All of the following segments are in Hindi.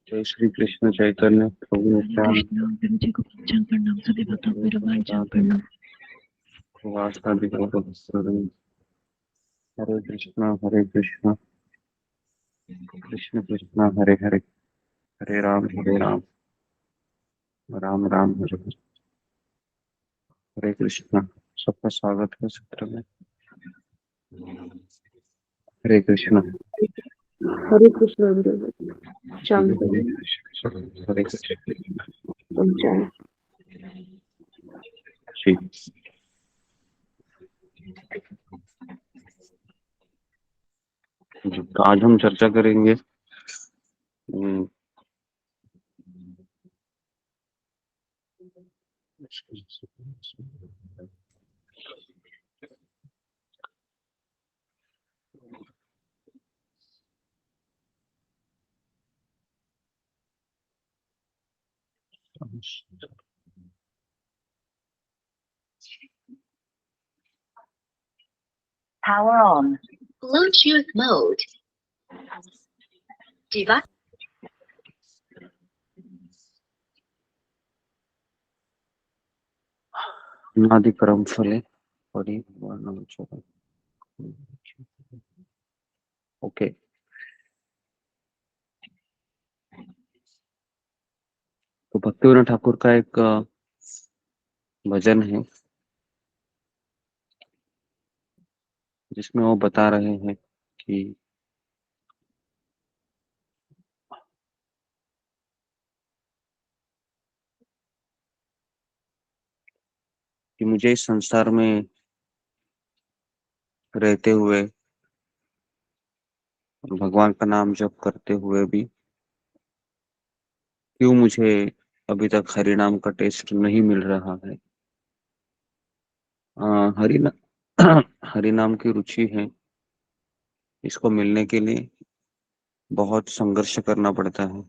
जय श्री कृष्ण चैतन्य प्रभु हरे नित्यानंद कृष्ण गुरु जी को पंचांग प्रणाम, सभी भक्तों को मेरा पंचांग प्रणाम। वासनादि हरे कृष्ण कृष्ण कृष्ण हरे हरे, हरे राम राम राम हरे हरे। हरे कृष्ण, सबका स्वागत है सत्र में। हरे कृष्ण। हरे कृष्ण गुरु शांत हरे कृष्ण पंचांग। जी। तो आज हम चर्चा करेंगे Power on. Bluetooth mode. Device. अनादि कर्म फले ओके। तो भक्तिविनोद ठाकुर का एक भजन है जिसमें वो बता रहे हैं कि मुझे इस संसार में रहते हुए भगवान का नाम जप करते हुए भी क्यों मुझे अभी तक हरि नाम का टेस्ट नहीं मिल रहा है। हरि ना, हरि नाम की रुचि है, इसको मिलने के लिए बहुत संघर्ष करना पड़ता है।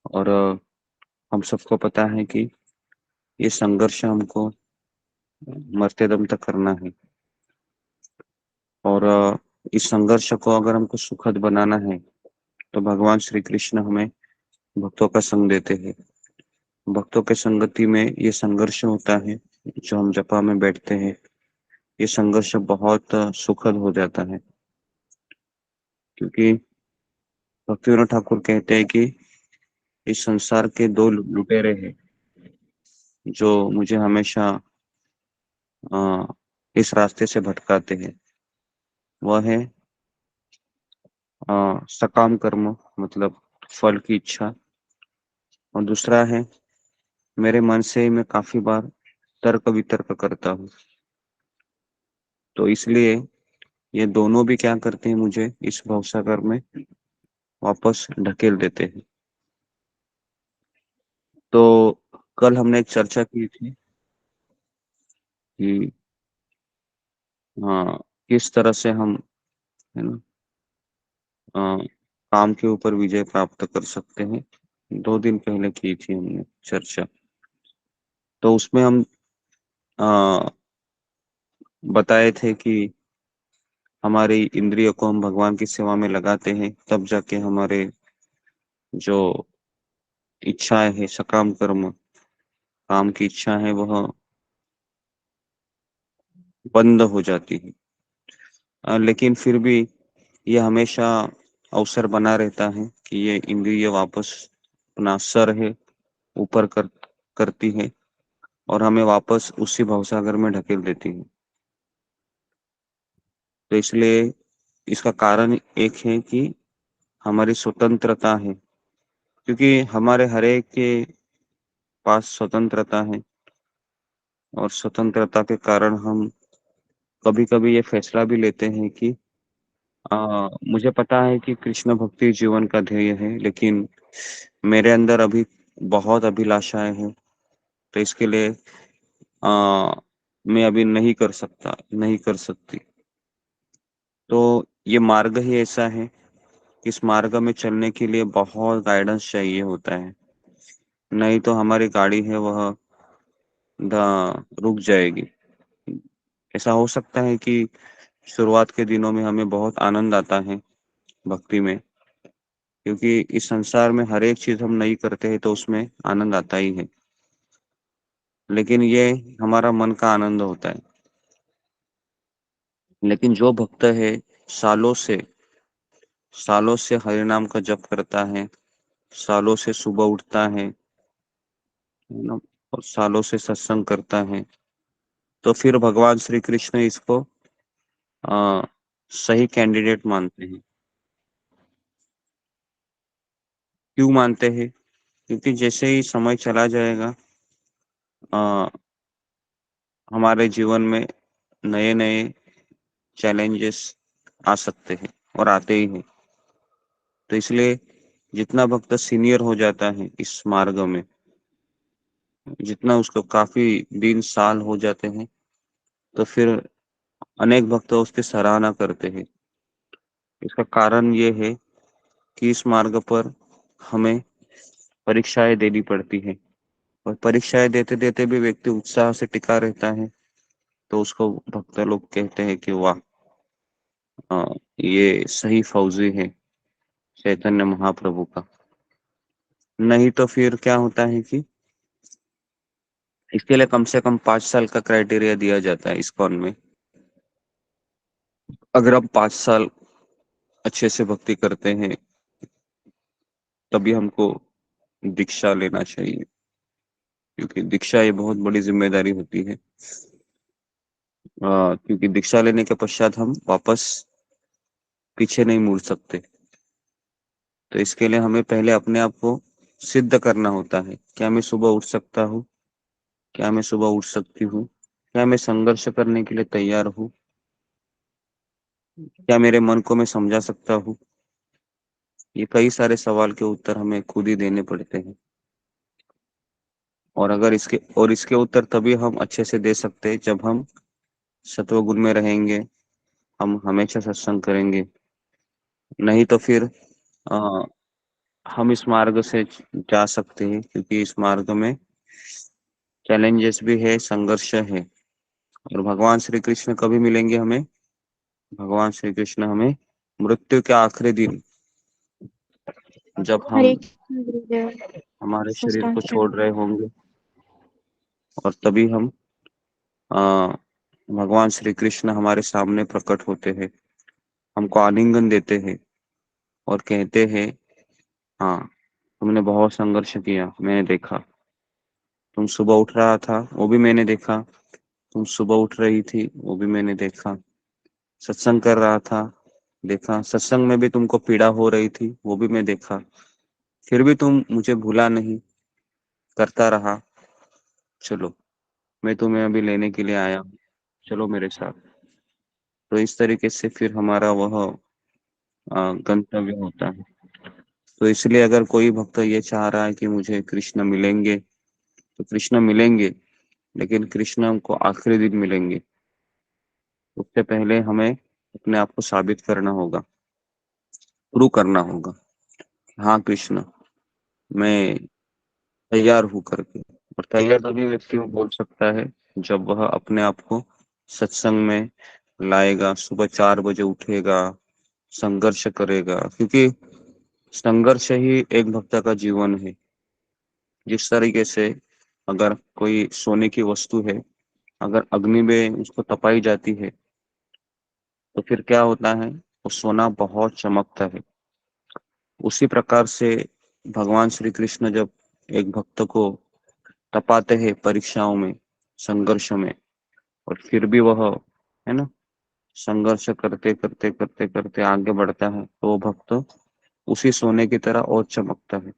और हम सबको पता है कि ये संघर्ष हमको मरते दम तक करना है। और इस संघर्ष को अगर हमको सुखद बनाना है तो भगवान श्री कृष्ण हमें भक्तों का संग देते हैं। भक्तों के संगति में ये संघर्ष होता है, जो हम जपा में बैठते हैं, ये संघर्ष बहुत सुखद हो जाता है। क्योंकि भक्तिविनोद ठाकुर कहते हैं कि इस संसार के दो लुटेरे हैं जो मुझे हमेशा इस रास्ते से भटकाते हैं। वह है सकाम कर्म, मतलब फल की इच्छा, और दूसरा है मेरे मन से ही मैं काफी बार तर्क वितर्क करता हूँ। तो इसलिए ये दोनों भी क्या करते हैं, मुझे इस भवसागर में वापस ढकेल देते हैं। तो कल हमने एक चर्चा की थी कि किस तरह से हम, है ना, काम के ऊपर विजय प्राप्त कर सकते हैं। 2 दिन पहले की थी हमने चर्चा। तो उसमें हम आ, बताए थे कि हमारी इंद्रियों को हम भगवान की सेवा में लगाते हैं, तब जाके हमारे जो इच्छाएं है, सकाम कर्म, काम की इच्छा है, वह बंद हो जाती है। लेकिन फिर भी ये हमेशा अवसर बना रहता है कि ये इंद्रिय वापस अपना सर है ऊपर करती है और हमें वापस उसी भवसागर में ढकेल देती है। तो इसलिए इसका कारण एक है कि हमारी स्वतंत्रता है, क्योंकि हमारे हर एक के पास स्वतंत्रता है और स्वतंत्रता के कारण हम कभी कभी ये फैसला भी लेते हैं कि मुझे पता है कि कृष्ण भक्ति जीवन का ध्येय है, लेकिन मेरे अंदर अभी बहुत अभिलाषाएं हैं, तो इसके लिए मैं अभी नहीं कर सकता, नहीं कर सकती। तो ये मार्ग ही ऐसा है, इस मार्ग में चलने के लिए बहुत गाइडेंस चाहिए होता है, नहीं तो हमारी गाड़ी है वह रुक जाएगी। ऐसा हो सकता है कि शुरुआत के दिनों में हमें बहुत आनंद आता है भक्ति में, क्योंकि इस संसार में हर एक चीज हम नहीं करते हैं तो उसमें आनंद आता ही है, लेकिन ये हमारा मन का आनंद होता है। लेकिन जो भक्त है सालों से सालों से हरि नाम का जप करता है, सालों से सुबह उठता है ना, और सालों से सत्संग करता है, तो फिर भगवान श्री कृष्ण इसको आ, सही कैंडिडेट मानते हैं। क्यों मानते हैं? क्योंकि जैसे ही समय चला जाएगा आ, हमारे जीवन में नए नए चैलेंजेस आ सकते हैं और आते ही हैं। तो इसलिए जितना भक्त सीनियर हो जाता है इस मार्ग में, जितना उसको काफी दिन साल हो जाते हैं, तो फिर अनेक भक्त उसकी सराहना करते हैं। इसका कारण ये है कि इस मार्ग पर हमें परीक्षाएं देनी पड़ती है, और परीक्षाएं देते देते भी व्यक्ति उत्साह से टिका रहता है, तो उसको भक्त लोग कहते हैं कि वाह, ये सही फौजी है चैतन्य महाप्रभु का। नहीं तो फिर क्या होता है कि इसके लिए कम से कम 5 साल का क्राइटेरिया दिया जाता है इस्कॉन में। अगर हम 5 साल अच्छे से भक्ति करते हैं तभी हमको दीक्षा लेना चाहिए, क्योंकि दीक्षा ये बहुत बड़ी जिम्मेदारी होती है। क्योंकि दीक्षा लेने के पश्चात हम वापस पीछे नहीं मुड़ सकते। तो इसके लिए हमें पहले अपने आप को सिद्ध करना होता है। क्या मैं सुबह उठ सकता हूँ? क्या मैं सुबह उठ सकती हूँ? क्या मैं संघर्ष करने के लिए तैयार हूँ? क्या मेरे मन को मैं समझा सकता हूँ? ये कई सारे सवाल के उत्तर हमें खुद ही देने पड़ते हैं। और इसके उत्तर तभी हम अच्छे से दे सकते हैं जब हम सत्वगुण में रहेंगे, हम हमेशा सत्संग करेंगे। नहीं तो फिर आ, हम इस मार्ग से जा सकते हैं, क्योंकि इस मार्ग में चैलेंजेस भी है, संघर्ष है। और भगवान श्री कृष्ण कभी मिलेंगे हमें? भगवान श्री कृष्ण हमें मृत्यु के आखिरी दिन, जब हम हरे कृष्ण गुरुदेव। हमारे शरीर को सष्टांग छोड़ रहे होंगे, और तभी हम आ, भगवान श्री कृष्ण हमारे सामने प्रकट होते हैं, हमको आलिंगन देते हैं और कहते हैं, हाँ, तुमने बहुत संघर्ष किया, मैंने देखा। तुम सुबह उठ रहा था, वो भी मैंने देखा। तुम सुबह उठ रही थी, वो भी मैंने देखा। सत्संग कर रहा था, देखा। सत्संग में भी तुमको पीड़ा हो रही थी, वो भी मैं देखा। फिर भी तुम मुझे भूला नहीं, करता रहा। चलो, मैं तुम्हें अभी लेने के लिए आया हूँ, चलो मेरे साथ। तो इस तरीके से फिर हमारा वह गंतव्य होता है। तो इसलिए अगर कोई भक्त ये चाह रहा है कि मुझे कृष्ण मिलेंगे, तो कृष्ण मिलेंगे, लेकिन कृष्ण हमको आखिरी दिन मिलेंगे। उससे पहले हमें अपने आप को साबित करना होगा, प्रूव करना होगा। हाँ कृष्ण, मैं तैयार हूँ करके। और तैयार तभी व्यक्ति वो बोल सकता है जब वह अपने आप को सत्संग में लाएगा, सुबह 4 बजे उठेगा, संघर्ष करेगा। क्योंकि संघर्ष ही एक भक्त का जीवन है। जिस तरीके से अगर कोई सोने की वस्तु है, अगर अग्नि में उसको तपाई जाती है, तो फिर क्या होता है? वो सोना बहुत चमकता है। उसी प्रकार से भगवान श्री कृष्ण जब एक भक्त को तपाते हैं परीक्षाओं में, संघर्ष में, और फिर भी वह, है ना, संघर्ष करते करते करते करते आगे बढ़ता है, तो वो भक्त उसी सोने की तरह और चमकता है।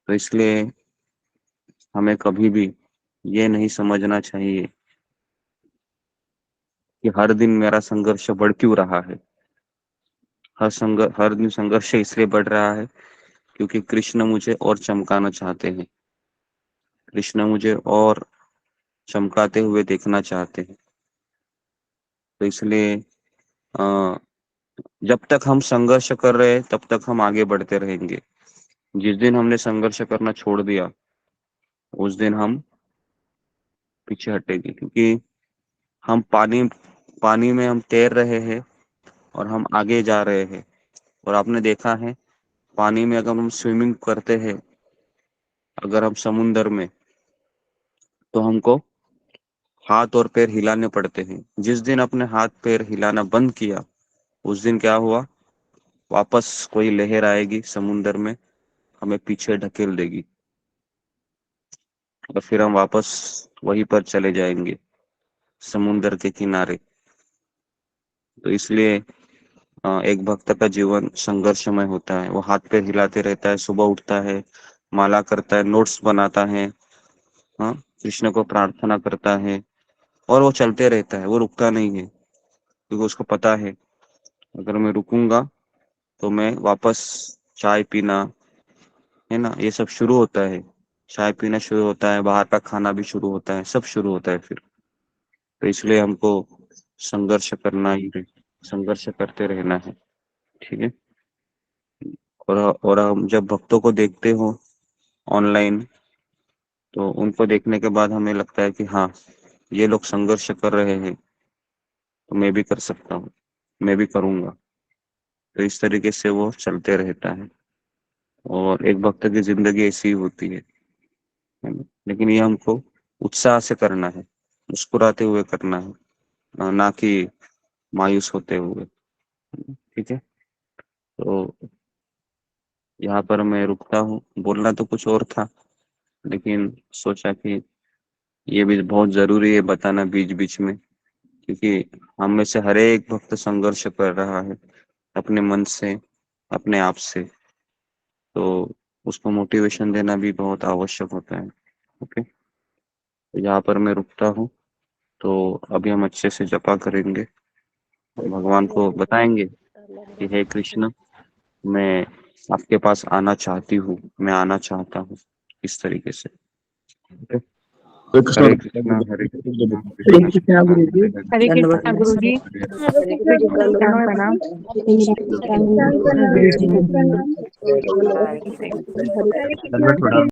तो इसलिए हमें कभी भी ये नहीं समझना चाहिए कि हर दिन मेरा संघर्ष बढ़ क्यों रहा है। हर दिन संघर्ष इसलिए बढ़ रहा है क्योंकि कृष्ण मुझे और चमकाना चाहते हैं। कृष्ण मुझे और चमकाते हुए देखना चाहते हैं। तो इसलिए अ, जब तक हम संघर्ष कर रहे हैं तब तक हम आगे बढ़ते रहेंगे। जिस दिन हमने संघर्ष करना छोड़ दिया, उस दिन हम पीछे हटेंगे, क्योंकि हम पानी पानी में हम तैर रहे हैं और हम आगे जा रहे हैं, और आपने देखा है पानी में अगर हम स्विमिंग करते हैं, अगर हम समुद्र में, तो हमको हाथ और पैर हिलाने पड़ते हैं। जिस दिन अपने हाथ पैर हिलाना बंद किया, उस दिन क्या हुआ, वापस कोई लहर आएगी समुद्र में, हमें पीछे ढकेल देगी और फिर हम वापस वहीं पर चले जाएंगे, समुद्र के किनारे। तो इसलिए एक भक्त का जीवन संघर्षमय होता है। वो हाथ पैर हिलाते रहता है, सुबह उठता है, माला करता है, नोट्स बनाता है, हाँ, कृष्ण को प्रार्थना करता है, और वो चलते रहता है, वो रुकता नहीं है, क्योंकि उसको पता है अगर मैं रुकूंगा तो मैं वापस चाय पीना, है ना, ये सब शुरू होता है। चाय पीना शुरू होता है, बाहर का खाना भी शुरू होता है, सब शुरू होता है फिर। तो इसलिए हमको संघर्ष करना ही है, संघर्ष करते रहना है। ठीक है। और हम जब भक्तों को देखते हो ऑनलाइन, तो उनको देखने के बाद हमें लगता है कि हाँ, ये लोग संघर्ष कर रहे हैं, तो मैं भी कर सकता हूँ, मैं भी करूंगा। तो इस तरीके से वो चलते रहता है। और एक भक्त की जिंदगी ऐसी ही होती है ना? लेकिन ये हमको उत्साह से करना है, मुस्कुराते हुए करना है, ना कि मायूस होते हुए। ठीक है। तो यहाँ पर मैं रुकता हूँ, बोलना तो कुछ और था, लेकिन सोचा कि ये भी बहुत जरूरी है बताना बीच बीच में, क्योंकि हम में से हर एक भक्त संघर्ष कर रहा है अपने मन से, अपने आप से। तो उसको मोटिवेशन देना भी बहुत आवश्यक होता है। ओके। तो यहाँ पर मैं रुकता हूँ। तो अभी हम अच्छे से जपा करेंगे, भगवान को बताएंगे कि हे कृष्ण, मैं आपके पास आना चाहती हूँ, मैं आना चाहता हूँ, इस तरीके से। ओके? हरे कृष्ण। हरे कृष्णा, हरे कृष्णा, हरे कृष्णा गुरु जी, हरे धन्यवाद। कृष्णा गुरु जी। हरे कृष्णा प्रणाम प्रणाम। गुरु जी, दंडवत प्रणाम।